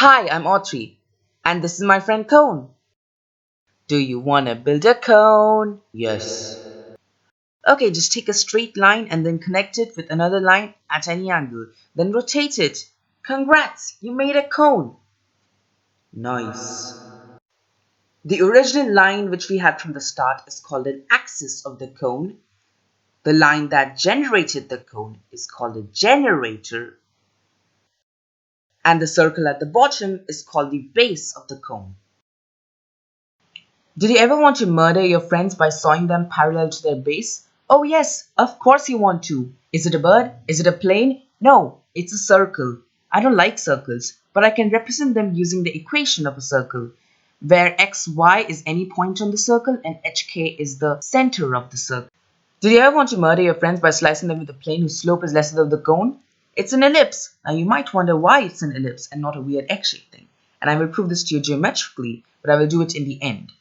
Hi, I'm Autri, and this is my friend Cone. Do you want to build a cone? Yes. Okay, just take a straight line and then connect it with another line at any angle. Then rotate it. Congrats, you made a cone. Nice. The original line which we had from the start is called an axis of the cone. The line that generated the cone is called a generator. And the circle at the bottom is called the base of the cone. Did you ever want to murder your friends by sawing them parallel to their base? Oh yes, of course you want to. Is it a bird? Is it a plane? No, it's a circle. I don't like circles, but I can represent them using the equation of a circle, where xy is any point on the circle and hk is the center of the circle. Did you ever want to murder your friends by slicing them with a plane whose slope is lesser than the cone? It's an ellipse. Now you might wonder why it's an ellipse and not a weird egg-shaped thing. And I will prove this to you geometrically, but I will do it in the end.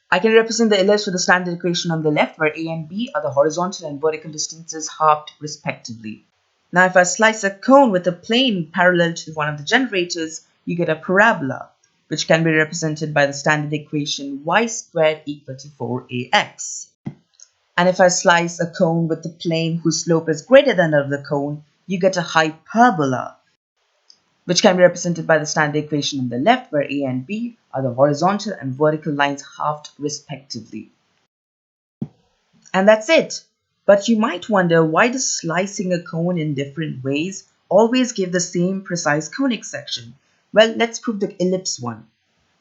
I can represent the ellipse with the standard equation on the left, where a and b are the horizontal and vertical distances halved respectively. Now if I slice a cone with a plane parallel to one of the generators, you get a parabola, which can be represented by the standard equation y squared equal to 4ax. And if I slice a cone with a plane whose slope is greater than that of the cone, you get a hyperbola, which can be represented by the standard equation on the left, where a and b are the horizontal and vertical lines halved respectively. And that's it. But you might wonder, why does slicing a cone in different ways always give the same precise conic section? Well, let's prove the ellipse one.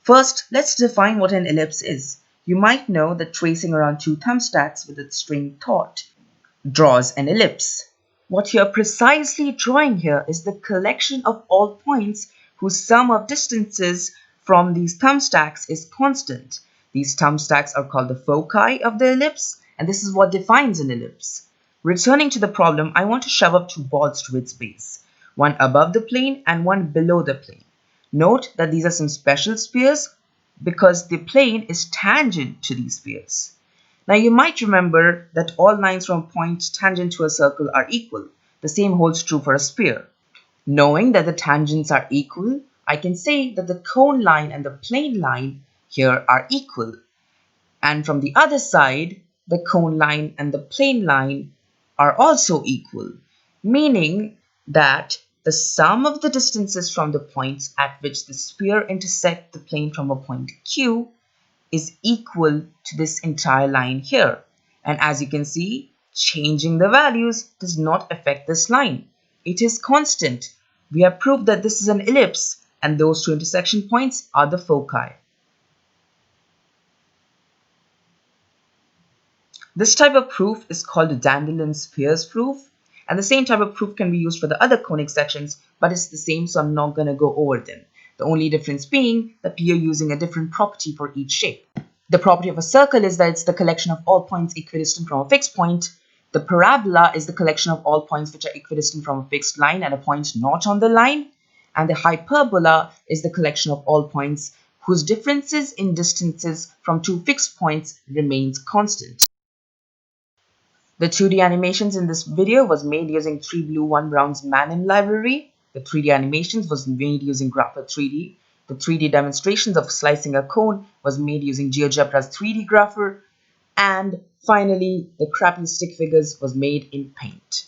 First, let's define what an ellipse is. You might know that tracing around two thumbtacks with a string taut draws an ellipse. What you're precisely drawing here is the collection of all points whose sum of distances from these thumbtacks is constant. These thumbtacks are called the foci of the ellipse, and this is what defines an ellipse. Returning to the problem, I want to shove up two balls to its base, one above the plane and one below the plane. Note that these are some special spheres because the plane is tangent to these spheres. Now you might remember that all lines from a point tangent to a circle are equal. The same holds true for a sphere. Knowing that the tangents are equal, I can say that the cone line and the plane line here are equal. And from the other side, the cone line and the plane line are also equal, meaning that the sum of the distances from the points at which the sphere intersects the plane from a point Q is equal to this entire line here. And as you can see, changing the values does not affect this line. It is constant. We have proved that this is an ellipse, and those two intersection points are the foci. This type of proof is called a Dandelion spheres proof, and the same type of proof can be used for the other conic sections, but it's the same, so I'm not going to go over them. The only difference being that we are using a different property for each shape. The property of a circle is that it's the collection of all points equidistant from a fixed point. The parabola is the collection of all points which are equidistant from a fixed line and a point not on the line. And the hyperbola is the collection of all points whose differences in distances from two fixed points remains constant. The 2D animations in this video was made using 3Blue 1Brown's Manim library. The 3D animations was made using Grappa 3D. The 3D demonstrations of slicing a cone was made using GeoGebra's 3D grapher. And finally, the crappy stick figures was made in Paint.